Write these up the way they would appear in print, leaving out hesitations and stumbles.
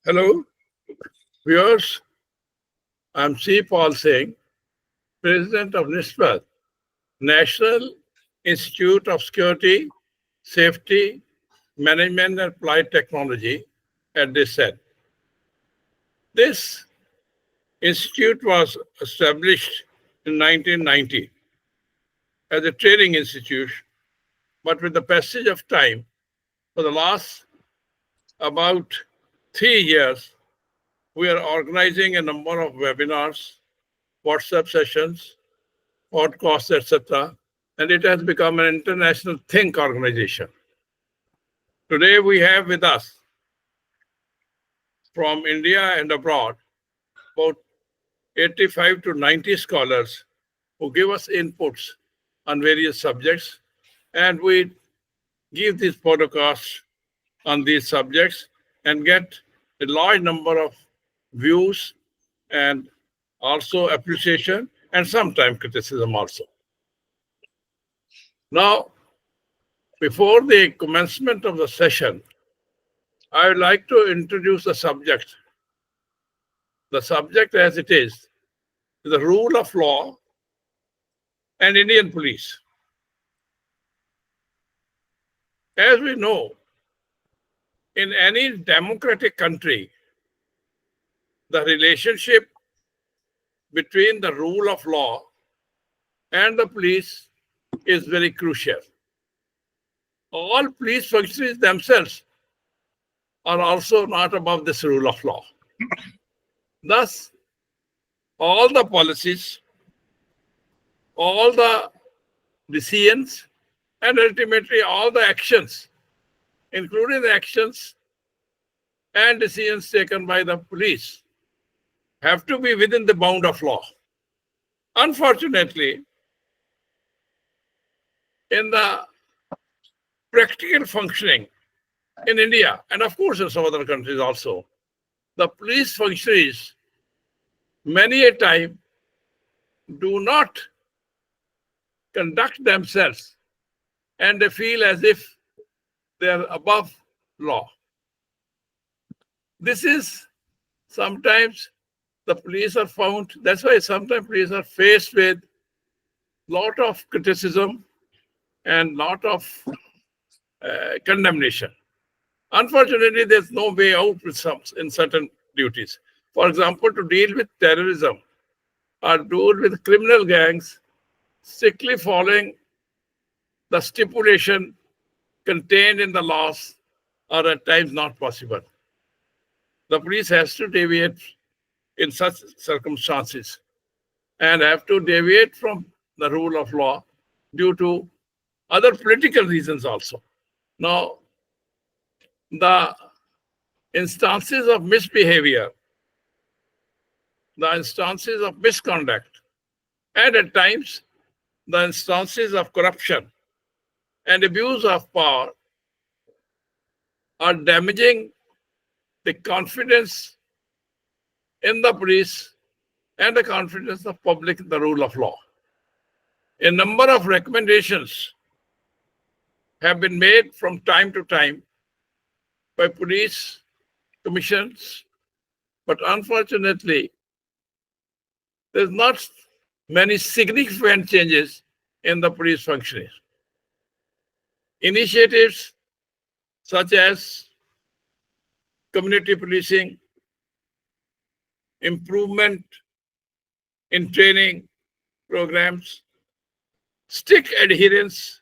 Hello, viewers. I'm C. Paul Singh, President of NISSMAT, National Institute of Security, Safety, Management and Applied Technology at NISSMAT. This institute was established in 1990 as a training institute, but with the passage of time, for the last about 3 years, we are organizing a number of webinars, WhatsApp sessions, podcasts, etc. And it has become an international think organization. Today we have with us from India and abroad about 85 to 90 scholars who give us inputs on various subjects, and we give these podcasts on these subjects and get a large number of views and also appreciation and sometimes criticism also. Now, before the commencement of the session, I would like to introduce the subject. The subject as it is the rule of law and Indian police. As we know, in any democratic country, the relationship between the rule of law and the police is very crucial. All police functionaries themselves are also not above this rule of law. Thus, all the policies, all the decisions, and ultimately all the actions, including the actions and decisions taken by the police, have to be within the bound of law. Unfortunately, in the practical functioning in India, and of course in some other countries also, the police functionaries many a time do not conduct themselves and they feel as if they are above law. This is sometimes the police are found, that's why sometimes police are faced with lot of criticism and lot of condemnation. Unfortunately, there's no way out with some in certain duties. For example, to deal with terrorism or deal with criminal gangs, strictly following the stipulation contained in the laws are at times not possible. The police has to deviate in such circumstances and have to deviate from the rule of law due to other political reasons also. Now, the instances of misbehavior, the instances of misconduct, and at times the instances of corruption and abuse of power are damaging the confidence in the police and the confidence of public in the rule of law. A number of recommendations have been made from time to time by police commissions, but unfortunately, there's not many significant changes in the police functioning. Initiatives such as community policing, improvement in training programs, strict adherence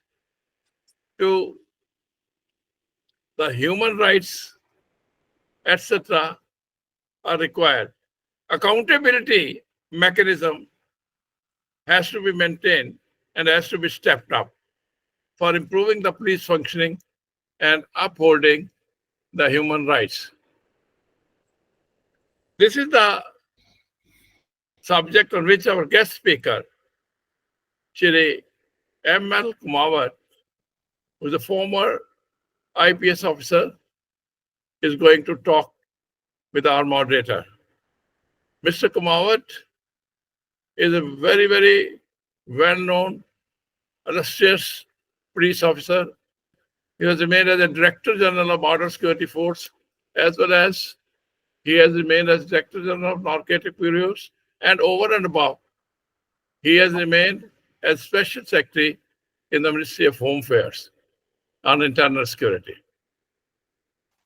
to the human rights, etc., are required. Accountability mechanism has to be maintained and has to be stepped up for improving the police functioning and upholding the human rights. This is the subject on which our guest speaker, Shri M.L. Kumawat, who is a former IPS officer, is going to talk with our moderator. Mr. Kumawat is a very, very well-known, illustrious police officer. He was made as a Director General of Border Security Force, as well as He has remained as Director General of Narcotic Bureaus, and over and above, he has remained as Special Secretary in the Ministry of Home Affairs and Internal Security.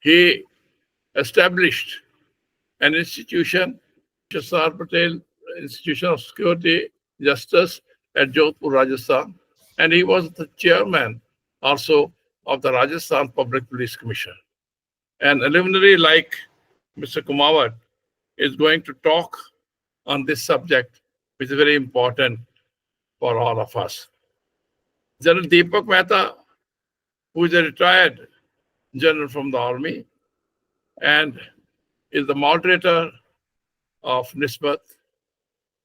He established an institution, Sardar Patel Institution of Security Justice at Jodhpur, Rajasthan, and he was the chairman also of the Rajasthan Public Police Commission. And a luminary like Mr. Kumawat is going to talk on this subject, which is very important for all of us. General Deepak Mehta, who is a retired general from the army and is the moderator of NISSMAT,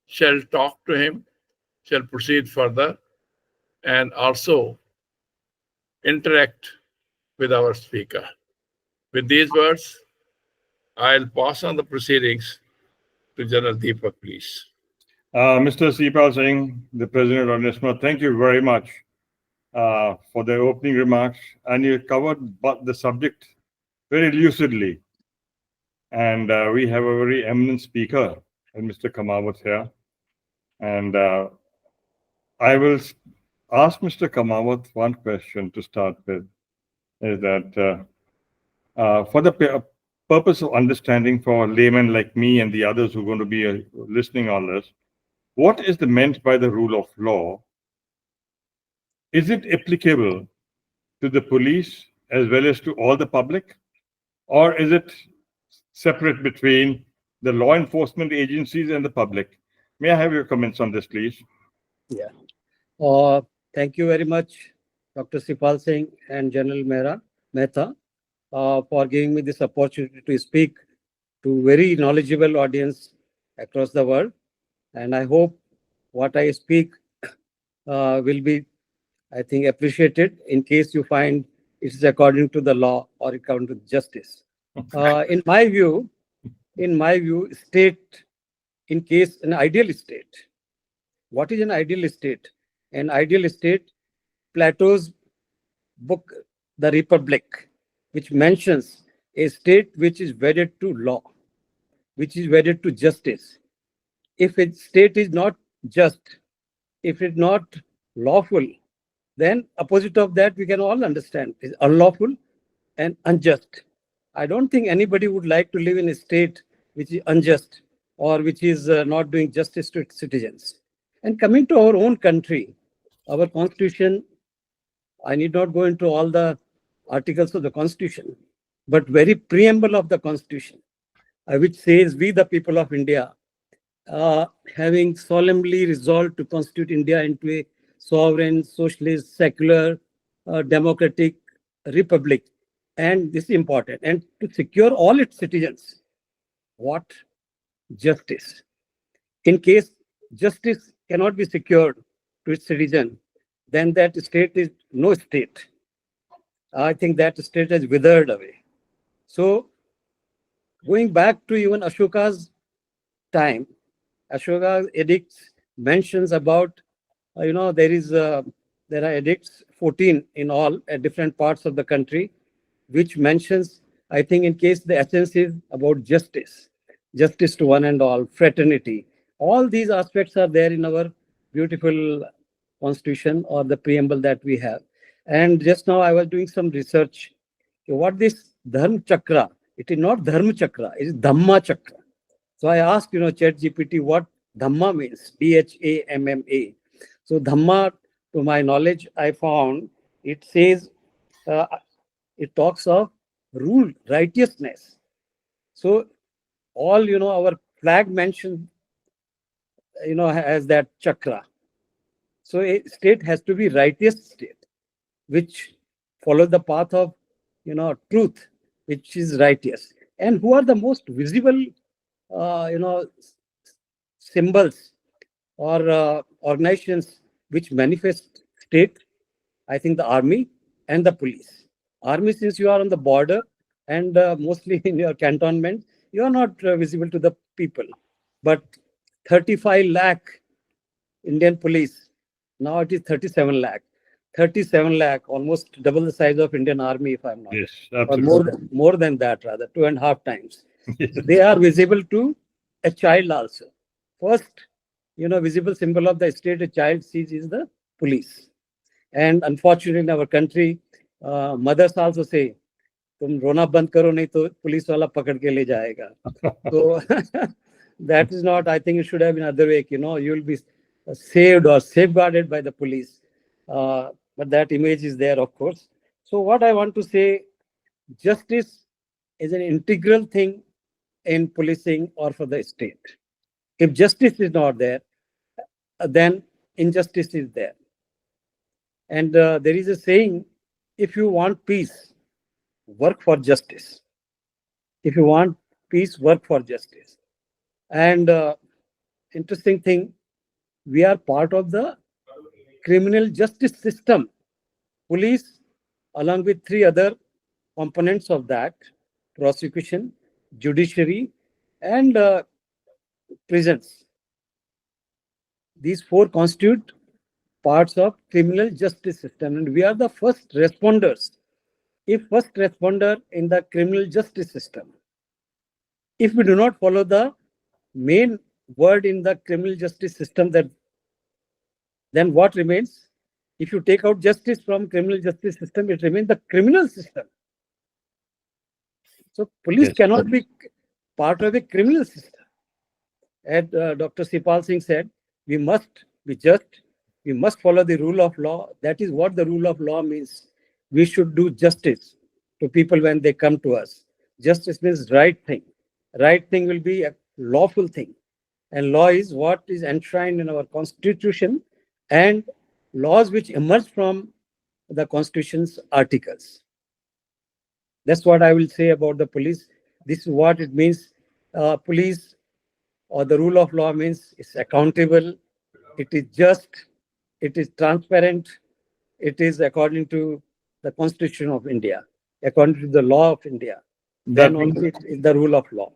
shall talk to him, shall proceed further, and also interact with our speaker. With these words, I'll pass on the proceedings to General Deepak, please. Mr. Sipal Singh, the President of NISSMAT, thank you very much for the opening remarks, and you covered the subject very lucidly. And we have a very eminent speaker, Mr. Kumawat here. And I will ask Mr. Kumawat one question to start with, is that for the purpose of understanding for a layman like me and the others who are going to be listening on this, what is meant by the rule of law? Is it applicable to the police as well as to all the public? Or is it separate between the law enforcement agencies and the public? May I have your comments on this, please? Yeah. Thank you very much, Dr. Sipal Singh and General Mehta, for giving me this opportunity to speak to very knowledgeable audience across the world. And I hope what I speak will be, I think, appreciated in case you find it is according to the law or according to justice. In my view, state, in case an ideal state. What is an ideal state? An ideal state, Plato's book, The Republic, which mentions a state which is wedded to law, which is wedded to justice. If a state is not just, if it's not lawful, then opposite of that we can all understand is unlawful and unjust. I don't think anybody would like to live in a state which is unjust or which is not doing justice to its citizens. And coming to our own country, our constitution, I need not go into all the articles of the constitution, but very preamble of the constitution, which says, we the people of India, having solemnly resolved to constitute India into a sovereign, socialist, secular, democratic republic. And this is important. And to secure all its citizens, what? Justice. In case justice cannot be secured to its citizen, then that state is no state. I think that state has withered away. So, going back to even Ashoka's time, Ashoka's edicts mentions about, there are edicts 14 in all at different parts of the country, which mentions, I think, in case the essence is about justice to one and all, fraternity. All these aspects are there in our beautiful constitution or the preamble that we have. And just now I was doing some research. What this Dharma Chakra, it is not Dharma Chakra, it is Dhamma Chakra. So I asked, ChatGPT what Dhamma means, Dhamma. So Dhamma, to my knowledge, I found it says, it talks of rule, righteousness. So all, our flag mentions, has that chakra. So a state has to be righteous state, which follows the path of, truth, which is righteous. And who are the most visible, symbols or organizations which manifest state? I think the army and the police. Army, since you are on the border and mostly in your cantonment, you are not visible to the people. But 35 lakh Indian police, now it is 37 lakh. 37 lakh, almost double the size of Indian army, if I'm not. Yes, absolutely. Or more than that, rather, 2.5 times. They are visible to a child also. First, visible symbol of the state a child sees is the police. And unfortunately, in our country, mothers also say, तुम रोना बंद करो नहीं तो police वाला पकड़ के ले जाएगा. So that is not, I think it should have been other way, you will be saved or safeguarded by the police. But that image is there, of course. So what I want to say, justice is an integral thing in policing or for the state. If justice is not there, then injustice is there. And there is a saying, if you want peace, work for justice. If you want peace, work for justice. And interesting thing, we are part of the criminal justice system. Police, along with 3 other components of that, prosecution, judiciary, and prisons. These 4 constitute parts of criminal justice system, and we are the first responders. If first responder in the criminal justice system, if we do not follow the main word in the criminal justice system, that then what remains? If you take out justice from criminal justice system, it remains the criminal system. So police cannot be part of a criminal system. As Dr. Sipal Singh said, we must be just, we must follow the rule of law. That is what the rule of law means. We should do justice to people when they come to us. Justice means right thing. Right thing will be a lawful thing. And law is what is enshrined in our constitution and laws which emerge from the constitution's articles. That's what I will say about the police. This is what it means. Police or the rule of law means it's accountable, it is just, it is transparent, it is according to the Constitution of India, according to the law of India. Then only it is the rule of law.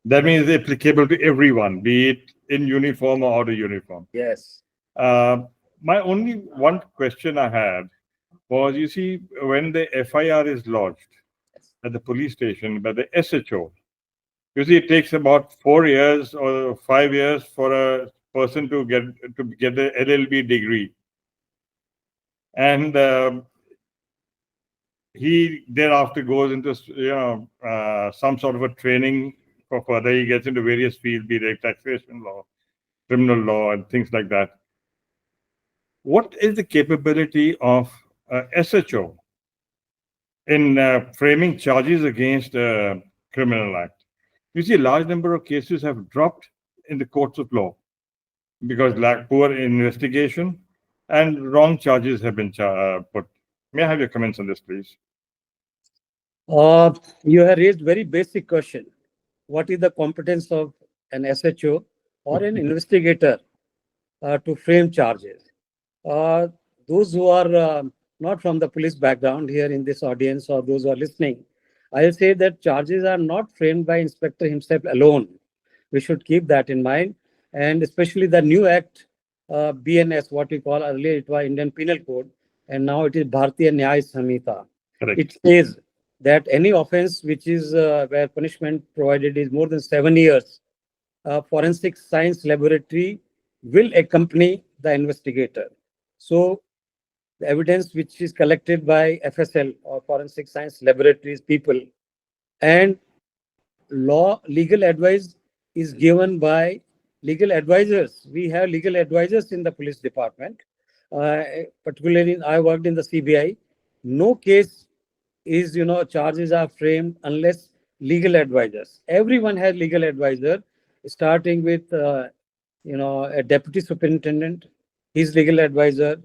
That means it's applicable to everyone, be it in uniform or out of uniform. Yes. My only one question I had was, you see, when the FIR is lodged at the police station by the SHO, you see, it takes about 4 years or 5 years for a person to get the LLB degree. And he thereafter goes into some sort of a training for further. He gets into various fields, be it taxation law, criminal law, and things like that. What is the capability of SHO in framing charges against a criminal act? You see, a large number of cases have dropped in the courts of law because poor investigation and wrong charges have been put. May I have your comments on this, please? You have raised very basic question. What is the competence of an SHO or an investigator to frame charges? Those who are not from the police background here in this audience or those who are listening, I will say that charges are not framed by inspector himself alone. We should keep that in mind. And especially the new act, BNS, what we call earlier, it was Indian Penal Code, and now it is Bharatiya Nyaya Samhita. Correct. It says that any offense which is where punishment provided is more than 7 years, forensic science laboratory will accompany the investigator. So the evidence which is collected by FSL or forensic science laboratories people and legal advice is given by legal advisors. We have legal advisors in the police department. Particularly, I worked in the CBI. No case is, charges are framed unless legal advisors. Everyone has legal advisor, starting with, a deputy superintendent, his legal advisor,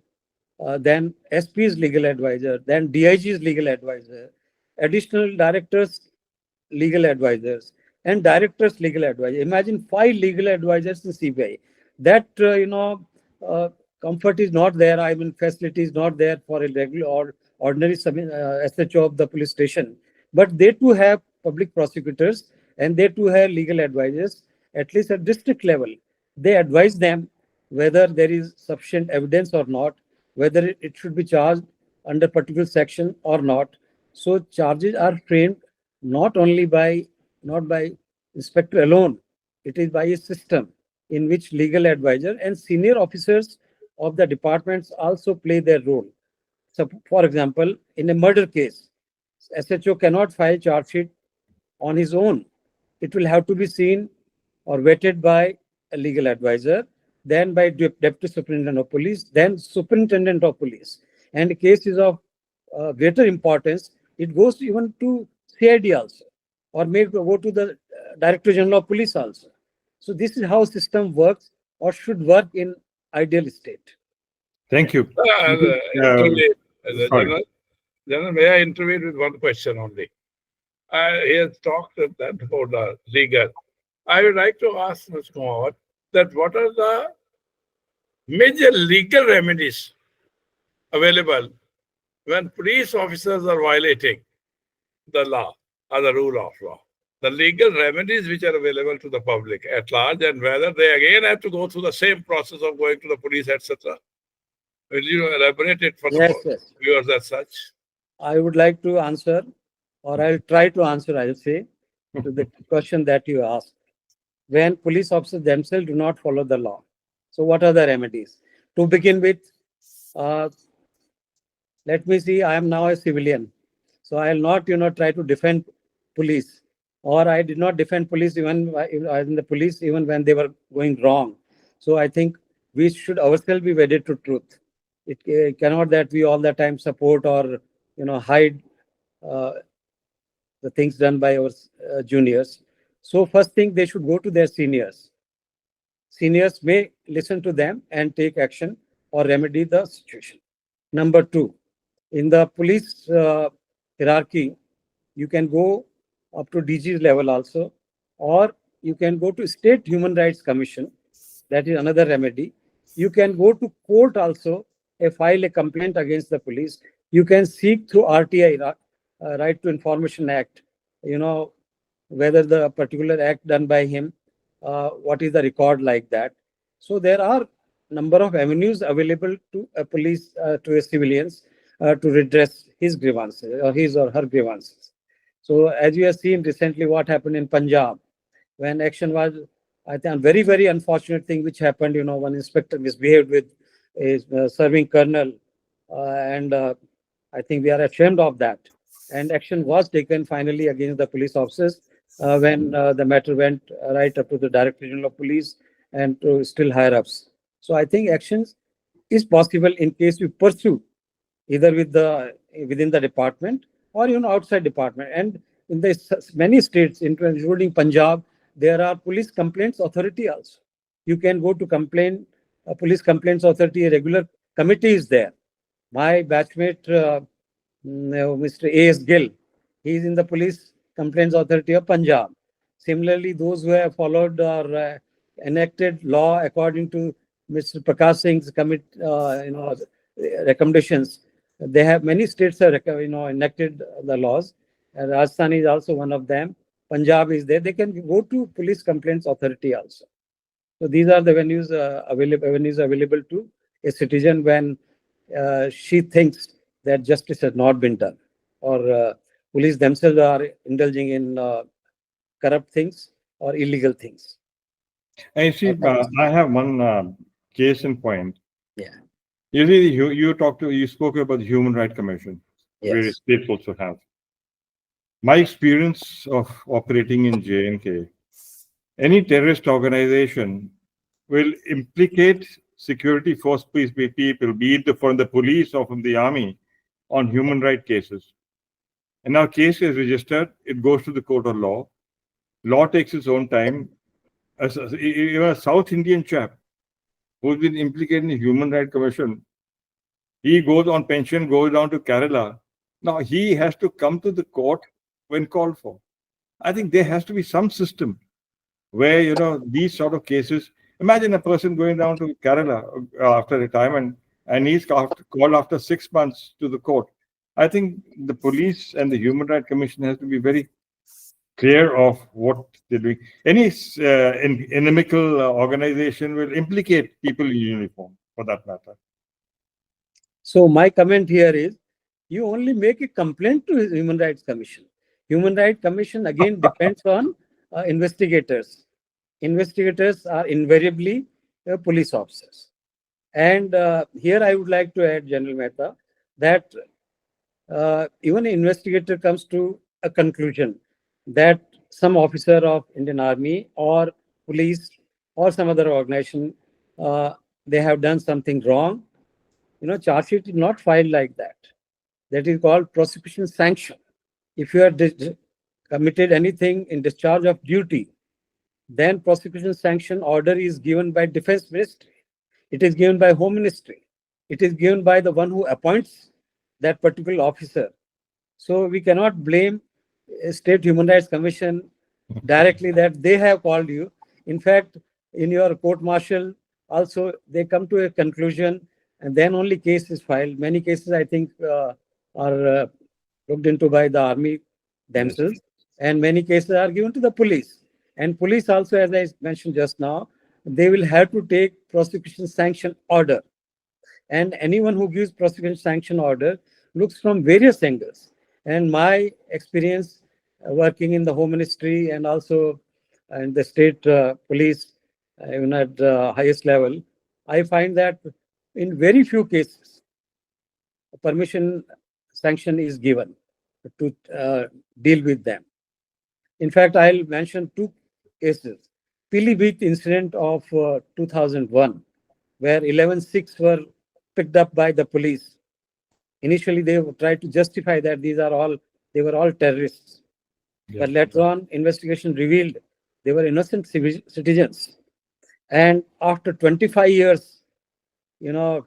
then SP's legal advisor, then DIG's legal advisor, additional directors, legal advisors, and directors legal advisor. Imagine 5 legal advisors in CBI. That comfort is not there. I mean, facility is not there for a regular or ordinary SHO of the police station. But they too have public prosecutors and they too have legal advisors, at least at district level. They advise them whether there is sufficient evidence or not, whether it should be charged under particular section or not. So charges are framed not by inspector alone. It is by a system in which legal advisor and senior officers of the departments also play their role. So, for example, in a murder case, SHO cannot file charge sheet on his own. It will have to be seen or vetted by a legal advisor, then by deputy superintendent of police, then superintendent of police. And cases of greater importance, it goes even to CID also, or may go to the Director General of Police also. So this is how system works or should work in ideal state. Thank you. Actually, Sorry. General, may I intervene with one question only? He has talked about the legal. I would like to ask Mr. Kumawat that what are the major legal remedies available when police officers are violating the law or the rule of law? The legal remedies which are available to the public at large, and whether they again have to go through the same process of going to the police, etc. Will you elaborate it for Yes, the yes. viewers as such? I would like to answer, or I'll try to answer, I'll say, to the question that you asked. When police officers themselves do not follow the law. So what are the remedies? To begin with, let me see, I am now a civilian. So I'll not, try to defend police. Or I did not defend police even in the police, even when they were going wrong. So I think we should ourselves be wedded to truth. It cannot that we all the time support or, hide the things done by our juniors. So first thing, they should go to their seniors. Seniors may listen to them and take action or remedy the situation. Number two, in the police hierarchy, you can go up to DG level also, or you can go to State Human Rights Commission. That is another remedy. You can go to court also, file a complaint against the police. You can seek through RTI, Right to Information Act, whether the particular act done by him, what is the record like that. So there are number of avenues available to a police, to a civilians, to redress his grievances or his or her grievances. So as you have seen recently what happened in Punjab, when action was, I think, a very, very unfortunate thing which happened, one inspector misbehaved with a serving colonel, and I think we are ashamed of that. And action was taken finally against the police officers when the matter went right up to the Director General of Police and to still higher ups. So I think actions is possible in case you pursue either within the department or outside department. And in the many states, including Punjab, there are police complaints authority also. You can go to police complaints authority. A regular committee is there. My batchmate, Mr. A.S. Gill, he is in the police complaints authority of Punjab. Similarly, those who have followed or enacted law according to Mr. Prakash Singh's recommendations, they have many states have enacted the laws. And Rajasthan is also one of them. Punjab is there. They can go to police complaints authority also. So these are the avenues available to a citizen when she thinks that justice has not been done, or police themselves are indulging in corrupt things or illegal things. I see. I have one case in point. Yeah. You see, you spoke about the Human Rights Commission. Yes. Various states also have. My experience of operating in J&K, any terrorist organization will implicate security force people, be it from the police or from the army, on human rights cases. And our case is registered, it goes to the court of law. Law takes its own time. Even a South Indian chap who's been implicated in the Human Rights Commission, he goes on pension, goes down to Kerala. Now he has to come to the court when called for. I think there has to be some system where, these sort of cases, imagine a person going down to Kerala after retirement and he's called after 6 months to the court. I think the police and the Human Rights Commission has to be very clear of what they're doing. Any inimical organization will implicate people in uniform, for that matter. So my comment here is, you only make a complaint to the Human Rights Commission. Human Rights Commission again depends on investigators. Investigators are invariably police officers. And here I would like to add, General Mehta, that even an investigator comes to a conclusion that some officer of Indian Army or police or some other organization, they have done something wrong. Charge sheet is not filed like that. That is called prosecution sanction. If you have committed anything in discharge of duty, then prosecution sanction order is given by Defense Ministry. It is given by Home Ministry. It is given by the one who appoints that particular officer. So we cannot blame State Human Rights Commission directly that they have called you. In fact, in your court martial, also they come to a conclusion and then only case is filed. Many cases, I think, are looked into by the army themselves, and many cases are given to the police. And police also, as I mentioned just now, they will have to take prosecution sanction order. And anyone who gives prosecution sanction order looks from various angles. And my experience working in the Home Ministry and also in the state police, even at the highest level, I find that in very few cases, permission sanction is given to deal with them. In fact, I'll mention two cases. Pilibhit incident of 2001, where 11 Sikhs were picked up by the police. Initially, they tried to justify that they were all terrorists. Yes. But later on, investigation revealed they were innocent citizens. And after 25 years,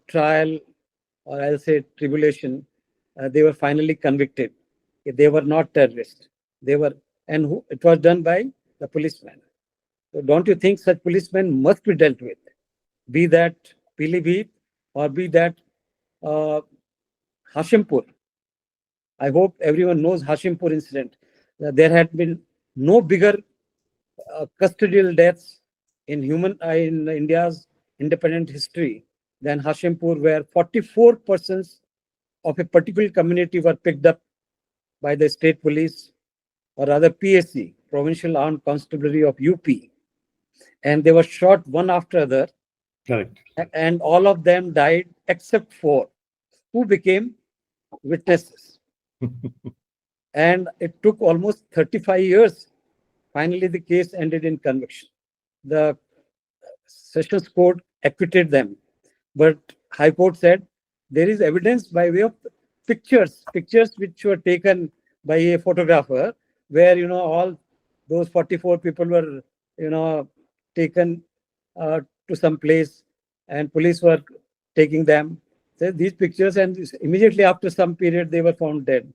trial, or I'll say tribulation, they were finally convicted. They were not terrorists. It was done by the policemen. So don't you think such policemen must be dealt with? Be that Pilibhit or be that Hashimpur. I hope everyone knows Hashimpur incident. There had been no bigger custodial deaths in India's independent history than Hashimpur, where 44 persons of a particular community were picked up by the state police, or rather PSC, Provincial Armed Constabulary of UP. And they were shot one after other. Correct. And all of them died except 4 who became witnesses. And it took almost 35 years. Finally, the case ended in conviction. The Sessions Court acquitted them. But High Court said there is evidence by way of pictures which were taken by a photographer, where, all those 44 people were, taken to some place and police were taking them. So these pictures, and immediately after some period, they were found dead.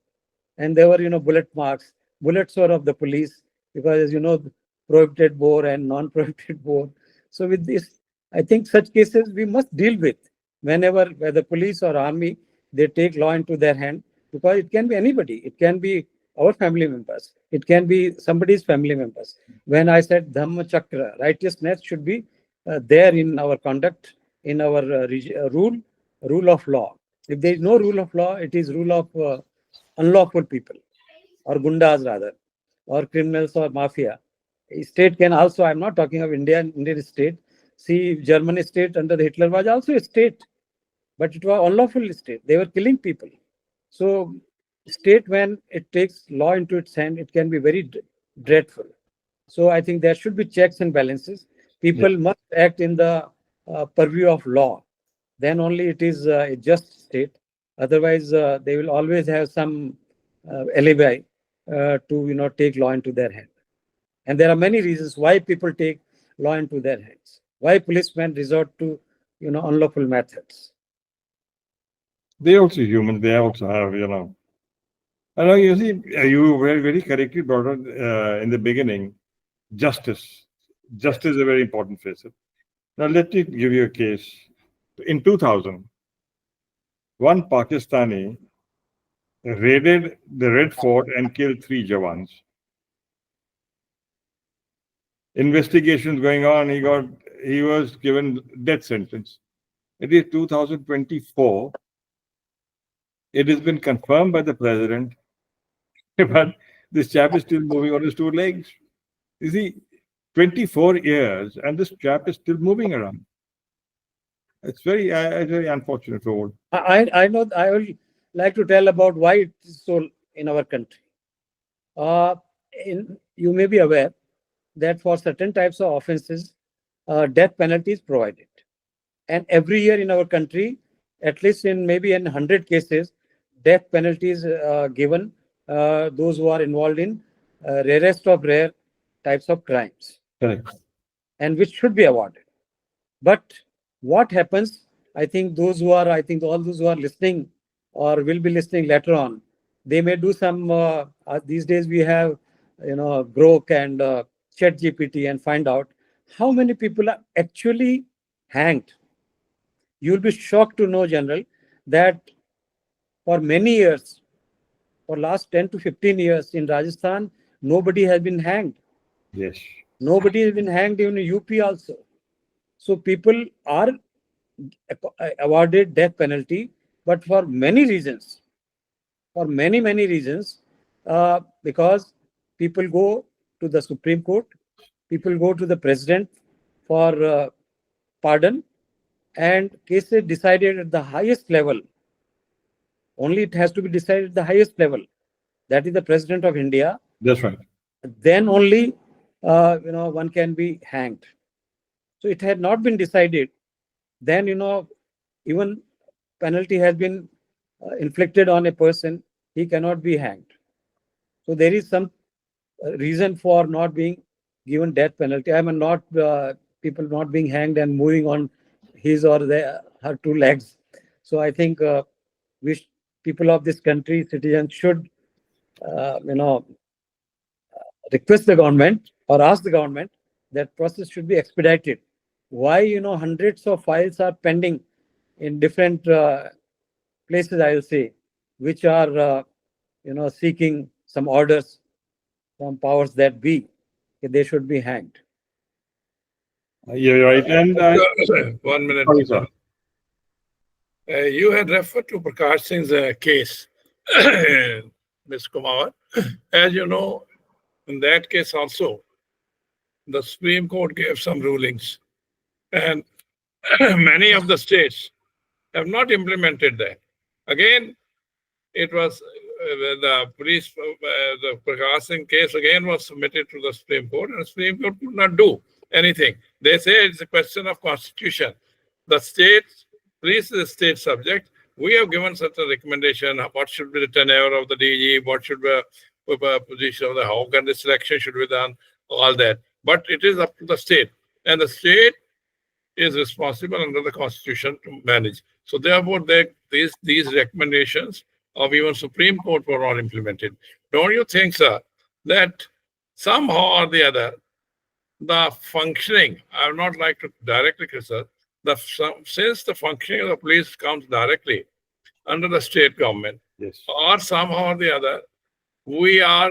And there were, bullet marks. Bullets were of the police because, as you know, prohibited bore and non-prohibited bore. So with this, I think such cases we must deal with whenever the police or army, they take law into their hand, because it can be anybody. It can be our family members. It can be somebody's family members. When I said Dhamma Chakra, righteousness should be there in our conduct, in our rule of law. If there is no rule of law, it is rule of unlawful people, or gundas rather, or criminals or mafia. A state can also, I'm not talking of Indian state. See, German state under Hitler was also a state, but it was unlawful state. They were killing people. So state, when it takes law into its hand, it can be very dreadful. So I think there should be checks and balances. People must act in the purview of law. Then only it is a just state. Otherwise, they will always have some alibi to take law into their hand. And there are many reasons why people take law into their hands. Why policemen resort to unlawful methods. They also human. They also have I know, you see, you were very correctly brought out in the beginning. Justice. Justice is a very important facet. Now, let me give you a case. In 2000, one Pakistani raided the Red Fort and killed 3 Jawans. Investigations going on, he was given death sentence. It is 2024. It has been confirmed by the president, but this chap is still moving on his 2 legs. You see, 24 years and this chap is still moving around. It's very unfortunate for all. I know. I would like to tell about why it is so in our country. You may be aware that for certain types of offenses, death penalty is provided. And every year in our country, at least in maybe in 100 cases, death penalties given those who are involved in rarest of rare types of crimes. Correct. And which should be awarded. But what happens, I think all those who are listening or will be listening later on, they may do some, these days we have, Grok and ChatGPT and find out how many people are actually hanged. You'll be shocked to know, General, that for many years, for last 10 to 15 years in Rajasthan, nobody has been hanged. Yes. Nobody has been hanged in UP also. So people are awarded death penalty, but for many reasons, many reasons, because people go to the Supreme Court, people go to the President for pardon, and cases decided at the highest level. Only it has to be decided at the highest level. That is the President of India. That's right. Then only, one can be hanged. So it had not been decided. Then, even penalty has been inflicted on a person, he cannot be hanged. So there is some reason for not being given death penalty. I mean, not people not being hanged and moving on his or her two legs. So I think people of this country, citizens, should, request the government or ask the government that process should be expedited. Why, hundreds of files are pending in different places, I will say, which are, seeking some orders from powers that be, they should be hanged. You're right. And 1 minute. sorry, sir. You had referred to Prakash Singh's case, Ms. Kumawat. As you know, in that case also, the Supreme Court gave some rulings, and many of the states have not implemented that. Again, it was the police, the Prakash Singh case again was submitted to the Supreme Court, and the Supreme Court could not do anything. They say it's a question of constitution. The state, police is a state subject. We have given such a recommendation, what should be the tenure of the DG, what should be the position of the, how can the selection should be done, all that. But it is up to the state, and the state is responsible under the constitution to manage. So therefore, these recommendations of even Supreme Court were not implemented. Don't you think, sir, that somehow or the other, the functioning, I would not like to directly criticize, since the functioning of the police comes directly under the state government, Yes. or somehow or the other, we are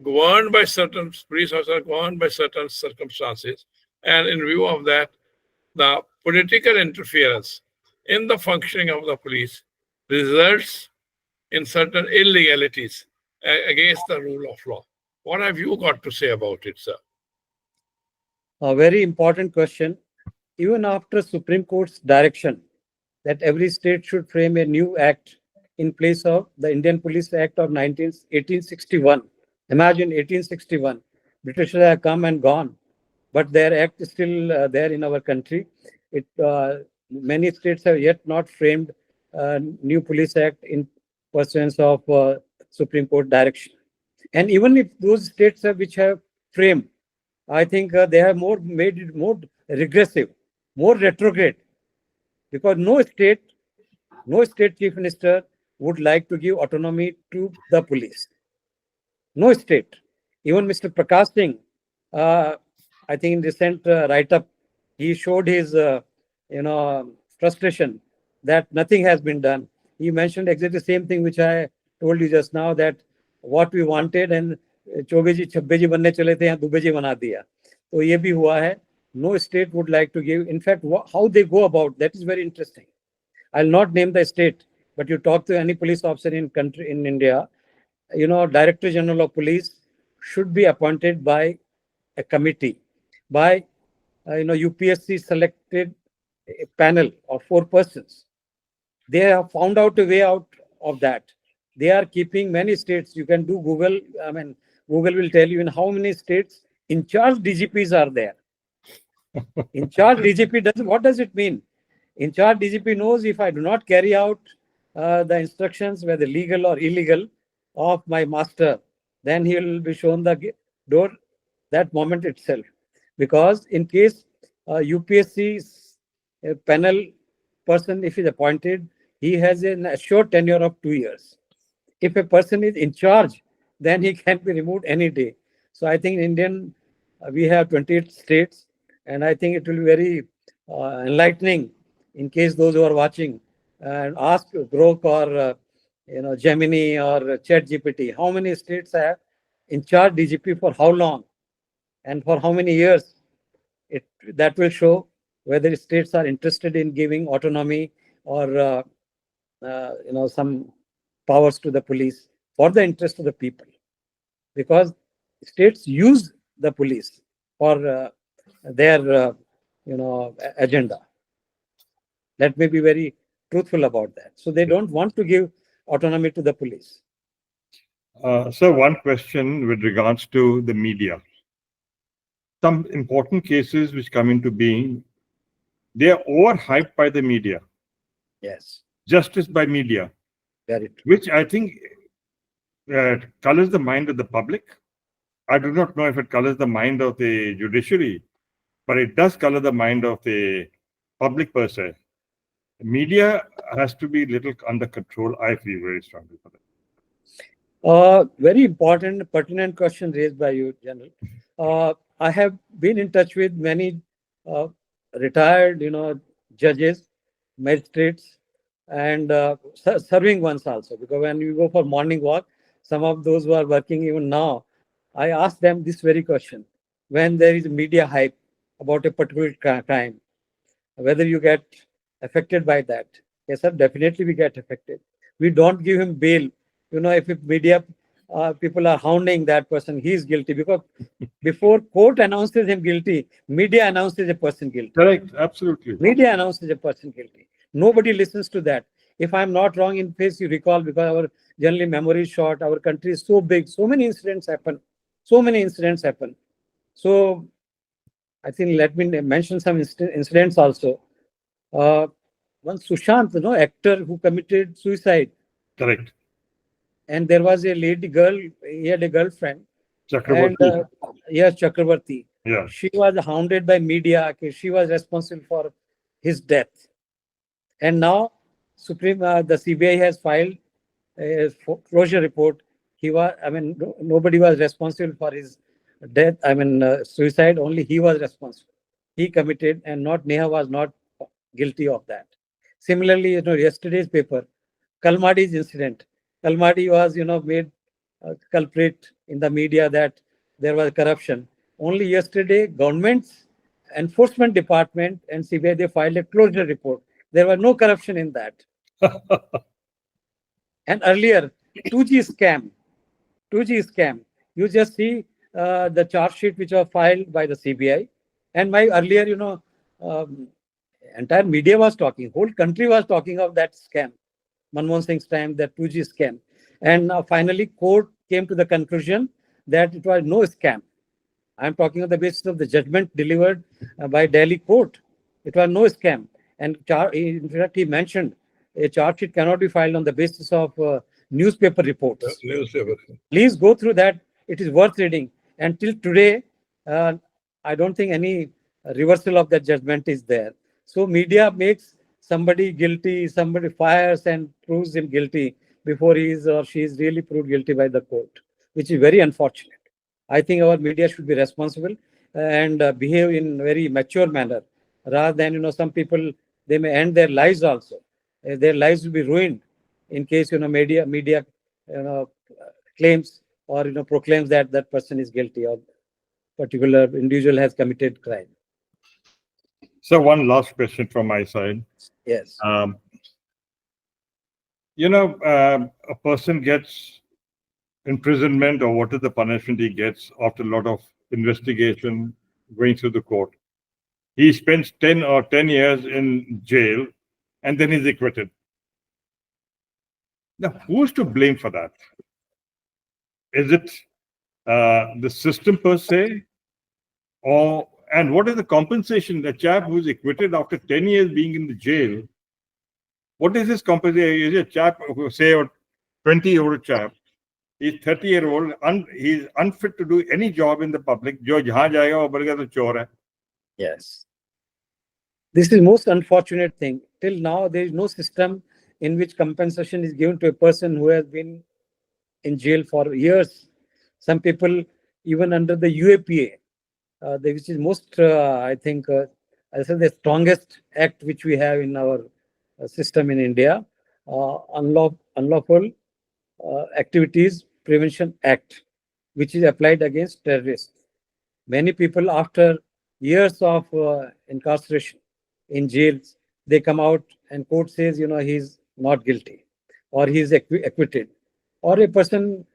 governed by certain, police officers are governed by certain circumstances, and in view of that, the political interference in the functioning of the police results in certain illegalities against the rule of law. What have you got to say about it, sir? A very important question. Even after Supreme Court's direction that every state should frame a new act in place of the Indian Police Act of 1861. Imagine 1861. Britishers have come and gone, but their act is still there in our country. Many states have yet not framed new police act in pursuance of Supreme Court direction. And even if those states which have framed, I think they have made it more regressive, more retrograde, because no state chief minister would like to give autonomy to the police. No state. Even Mr. Prakash Singh, I think in recent write-up, he showed his, frustration that nothing has been done. He mentioned exactly the same thing which I told you just now, that what we wanted and Choubey Chhabbe जी बनने चले थे, यहाँ दुबे जी बना दिया. तो ये भी हुआ है. No state would like to give. In fact, how they go about, that is very interesting. I'll not name the state, but you talk to any police officer in India, Director General of Police should be appointed by a committee by UPSC selected a panel of 4 persons. They have found out a way out of that. They are keeping many states. You can do Google. I mean, Google will tell you in how many states in charge DGPs are there. In charge DGP what does it mean? In charge DGP knows if I do not carry out the instructions, whether legal or illegal, of my master, then he will be shown the door that moment itself. Because in case UPSC panel person, if he is appointed, he has an assured tenure of 2 years. If a person is in charge, then he can be removed any day. So I think in Indian, we have 28 states, and I think it will be very enlightening in case those who are watching and ask Grok or Gemini or ChatGPT, how many states have in charge DGP for how long and for how many years. That will show whether states are interested in giving autonomy or some powers to the police for the interest of the people, because states use the police for their agenda. Let me be very truthful about that. So they don't want to give autonomy to the police. So one question with regards to the media. Some important cases which come into being, they are overhyped by the media. Yes. Justice by media. Very true. Which I think colors the mind of the public. I do not know if it colors the mind of the judiciary, but it does color the mind of the public per se. Media has to be little under control, I feel very strongly for that. Very important, pertinent question raised by you, General. I have been in touch with many retired, judges, magistrates, and serving ones also. Because when you go for morning walk, some of those who are working even now, I ask them this very question: when there is media hype about a particular crime, whether you get affected by that? Yes, sir, definitely we get affected. We don't give him bail. If media people are hounding that person, he is guilty, because before court announces him guilty, media announces a person guilty. Correct, absolutely. Media announces a person guilty. Nobody listens to that. If I'm not wrong, in case you recall, because our generally memory is short, our country is so big, so many incidents happen. So I think let me mention some incidents also. One Sushant, actor who committed suicide. Correct. And there was a lady girl, he had a girlfriend. Chakravarti. And yes, Chakravarti. Yeah. She was hounded by media. Okay, she was responsible for his death. And now the CBI has filed a closure report. Nobody was responsible for his death. Suicide, only he was responsible. He committed, and not Neha was not guilty of that. Similarly, yesterday's paper, Kalmadi's incident. Kalmadi was, made culprit in the media that there was corruption. Only yesterday, government's enforcement department and CBI, they filed a closure report. There was no corruption in that. And earlier, 2G scam. You just see the charge sheet which was filed by the CBI. And my earlier, entire media was talking, whole country was talking of that scam. Manmohan Singh's time, that 2G scam. And finally, court came to the conclusion that it was no scam. I'm talking on the basis of the judgment delivered by Delhi court. It was no scam. And in fact, he mentioned a charge sheet cannot be filed on the basis of newspaper reports. Newspaper. Please go through that. It is worth reading. And till today, I don't think any reversal of that judgment is there. So media makes somebody guilty, somebody fires and proves him guilty before he is or she is really proved guilty by the court, which is very unfortunate. I think our media should be responsible and behave in a very mature manner, rather than, some people, they may end their lives also. Their lives will be ruined in case, media claims or, proclaims that that person is guilty or particular individual has committed crime. So one last question from my side. Yes. A person gets imprisonment, or what is the punishment he gets after a lot of investigation going through the court. He spends 10 years in jail and then he's acquitted. Now, who's to blame for that? Is it the system per se? And what is the compensation? The chap who's acquitted after 10 years being in the jail, what is his compensation? Is a chap who say a 20-year-old chap, he's 30-year-old, he's unfit to do any job in the public. Jo jahan jayega, wo balga to chor hai. Yes. This is most unfortunate thing. Till now, there is no system in which compensation is given to a person who has been in jail for years. Some people, even under the UAPA, which is most, I think, I say the strongest act which we have in our system in India, Unlawful Activities Prevention Act, which is applied against terrorists. Many people, after years of incarceration in jails, they come out and court says, he's not guilty or he's acquitted. Or a person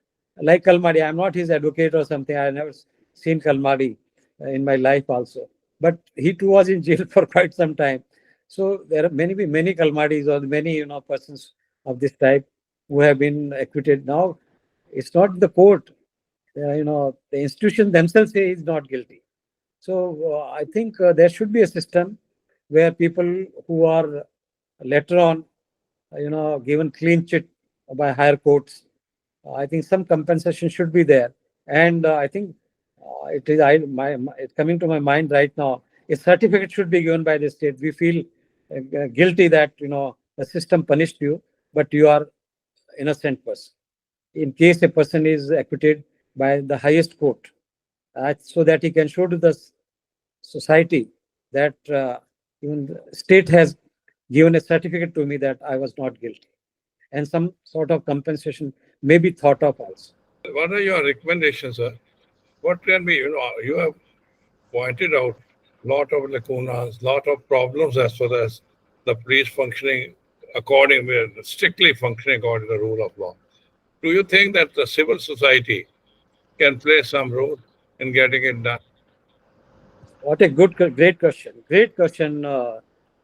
like Kalmadi, I'm not his advocate or something. I never seen Kalmadi in my life also. But he too was in jail for quite some time. So there are many Kalmadis or many persons of this type who have been acquitted. Now it's not the court, the institution themselves say he's not guilty. So I think there should be a system where people who are later on, given clean chit by higher courts, I think some compensation should be there. And I think it's coming to my mind right now. A certificate should be given by the state. We feel guilty that the system punished you, but you are innocent person. In case a person is acquitted by the highest court, so that he can show to the society that even the state has given a certificate to me that I was not guilty, and some sort of compensation may be thought of also. What are your recommendations, sir? What can be, you have pointed out a lot of lacunas, lot of problems as far as the police functioning strictly functioning according to the rule of law. Do you think that the civil society can play some role in getting it done? What a great question. Great question,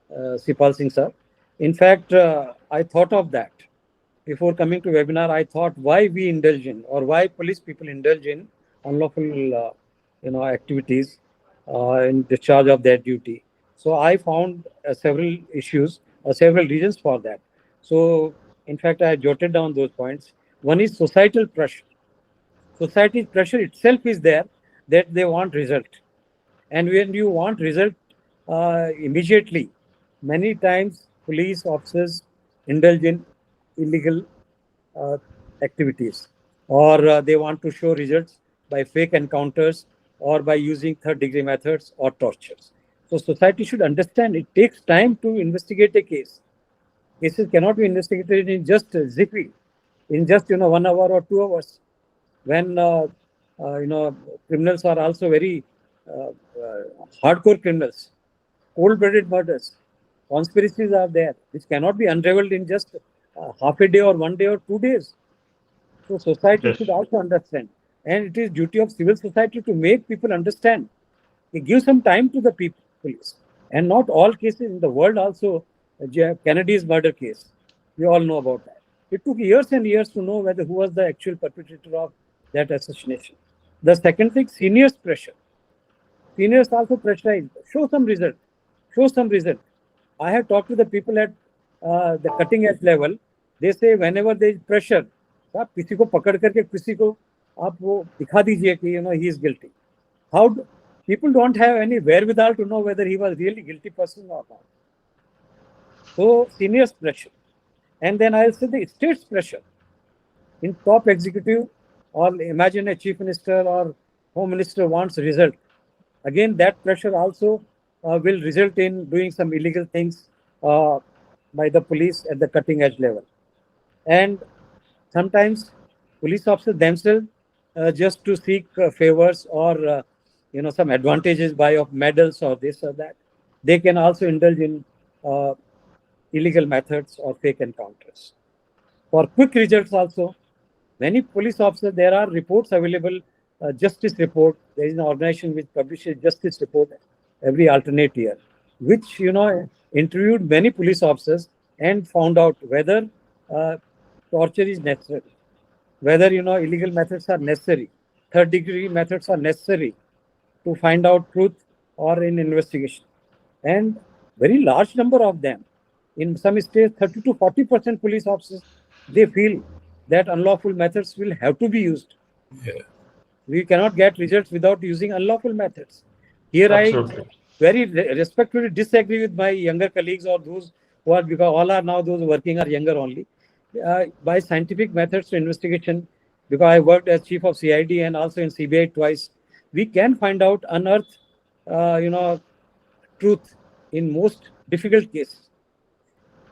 Sipal Singh sir. In fact, I thought of that. Before coming to webinar, I thought why we indulge in or why police people indulge in unlawful activities in discharge of their duty. So I found several issues or several reasons for that. So in fact, I jotted down those points. One is societal pressure. Society's pressure itself is there that they want result. And when you want result immediately, many times police officers indulge in illegal activities, or they want to show results by fake encounters or by using third-degree methods or tortures. So society should understand it takes time to investigate a case. Cases cannot be investigated in just zippy, in just 1 hour or 2 hours. When criminals are also very hardcore criminals, cold-blooded murders, conspiracies are there, which cannot be unraveled in just half a day or 1 day or 2 days. So society should also understand. And it is duty of civil society to make people understand. Give some time to the police. And not all cases in the world also, Kennedy's murder case, we all know about that. It took years and years to know who was the actual perpetrator of that assassination. The second thing, seniors pressure. Seniors also pressurize. Show some result. Show some result. I have talked to the people at the cutting edge level. They say whenever there is pressure, आप किसी को पकड़ करके किसी को आप वो दिखा दीजिए कि he is guilty. People don't have any wherewithal to know whether he was really guilty person or not. So seniors pressure, and then I'll say the state's pressure. In top executive, or imagine a chief minister or home minister wants result. Again, that pressure also will result in doing some illegal things by the police at the cutting edge level. And sometimes police officers themselves, just to seek favors or some advantages of medals or this or that, they can also indulge in illegal methods or fake encounters. For quick results also, many police officers, there are reports available justice report. There is an organization which publishes justice report every alternate year, which interviewed many police officers and found out whether torture is necessary, whether illegal methods are necessary, third degree methods are necessary to find out truth or in investigation. And very large number of them, in some states 30 to 40% police officers, they feel that unlawful methods will have to be used. Yeah. We cannot get results without using unlawful methods. Here Absolutely. I very respectfully disagree with my younger colleagues or those who are, because all are now those working are younger only. By scientific methods to investigation, because I worked as chief of CID and also in CBI twice, we can find out, unearth, truth in most difficult cases.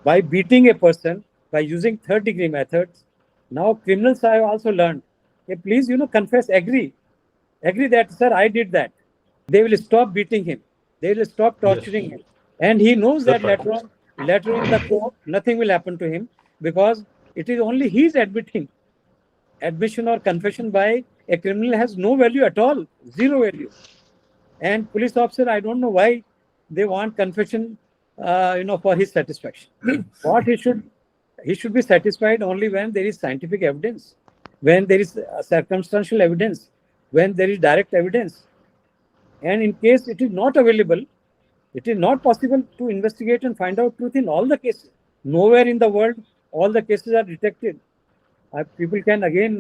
By beating a person, by using third degree methods, now criminals have also learned, hey, please, confess, agree that, sir, I did that. They will stop beating him. They will stop torturing him. And he knows that That's right. later on the court, nothing will happen to him, because it is only he's admitting. Admission or confession by a criminal has no value at all, zero value. And police officer, I don't know why they want confession, for his satisfaction. What he should be satisfied only when there is scientific evidence, when there is circumstantial evidence, when there is direct evidence. And in case it is not available, it is not possible to investigate and find out truth in all the cases. Nowhere in the world all the cases are detected. People can again,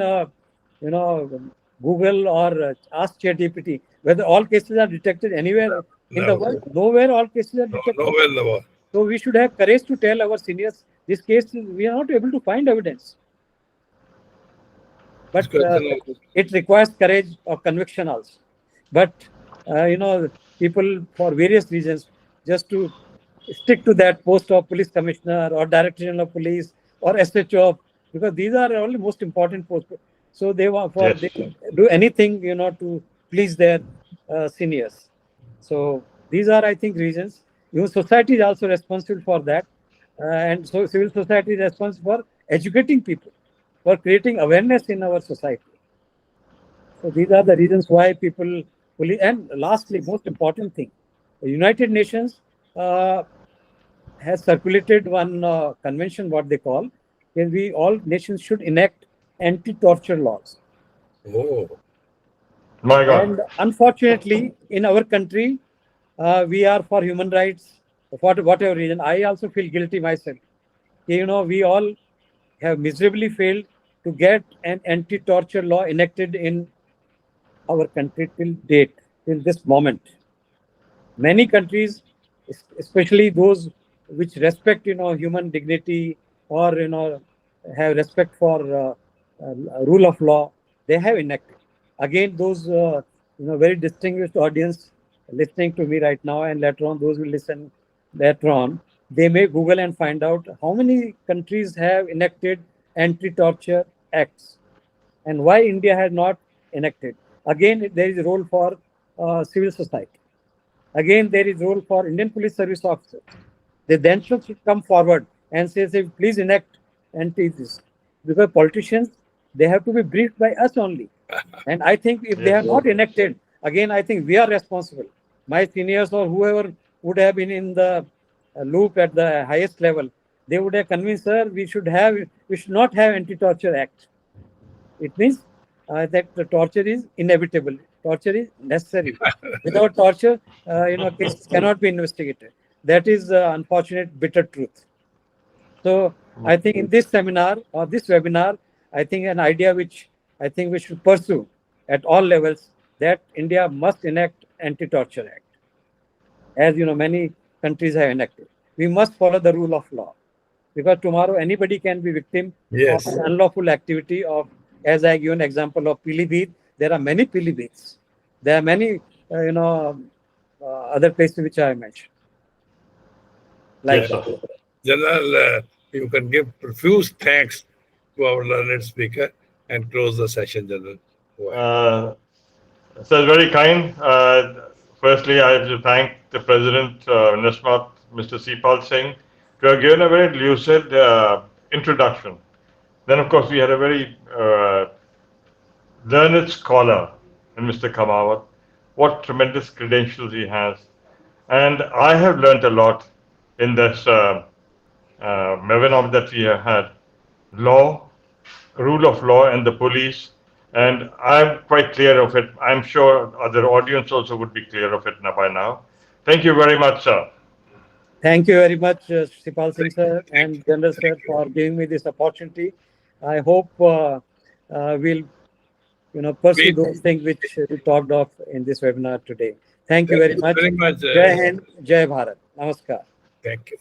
Google or ask ChatGPT whether all cases are detected anywhere in the world. Nowhere all cases are detected. Nowhere in the world. So we should have courage to tell our seniors, this case, we are not able to find evidence. But it requires courage of conviction also. But, people for various reasons, just to stick to that post of police commissioner or director general of police or SHO, because these are only most important posts. So they want they do anything, to please their seniors. So these are, I think, reasons. Even society is also responsible for that. And so civil society is responsible for educating people, for creating awareness in our society. So these are the reasons why people. And lastly, most important thing, the United Nations has circulated one convention, what they call, that all nations should enact anti-torture laws. Oh. My God. And unfortunately, in our country, we are for human rights, for whatever reason. I also feel guilty myself. We all have miserably failed to get an anti-torture law enacted in our country till date, till this moment. Many countries, especially those which respect, human dignity or, have respect for rule of law, they have enacted. Again, those, very distinguished audience listening to me right now, and later on, those will listen later on, they may Google and find out how many countries have enacted anti-torture acts and why India has not enacted. Again, there is a role for civil society. Again, there is a role for Indian police service officers. They then should come forward and say, please enact anti-this. Because politicians, they have to be briefed by us only. And I think if they have not enacted, again, I think we are responsible. My seniors or whoever would have been in the loop at the highest level, they would have convinced, sir, we should not have anti-torture act. It means that the torture is inevitable. Torture is necessary. Without torture, cases cannot be investigated. That is the unfortunate, bitter truth. So I think in this seminar or this webinar, I think an idea which I think we should pursue at all levels, that India must enact anti-torture act. As many countries have enacted. We must follow the rule of law. Because tomorrow anybody can be victim of an unlawful activity of, as I give an example of Pilibhit, there are many Pilibhits. There are many, other places which I mentioned. Like that. General, you can give profuse thanks to our learned speaker and close the session, General. So very kind. Firstly, I have to thank the President, NISSMAT, Mr. Sipal Singh, to have given a very lucid introduction. Then, of course, we had a very learned scholar, and Mr. Kumawat. What tremendous credentials he has. And I have learnt a lot in this webinar that we have had. Law, rule of law and the police. And I'm quite clear of it. I'm sure other audience also would be clear of it by now. Thank you very much, sir. Thank you very much, Sipal Singh sir and General sir, for giving me this opportunity. I hope we'll pursue those things which we talked of in this webinar today. Thank you very much. Very much. Jai Hind, Jai Bharat. Namaskar. Thank you.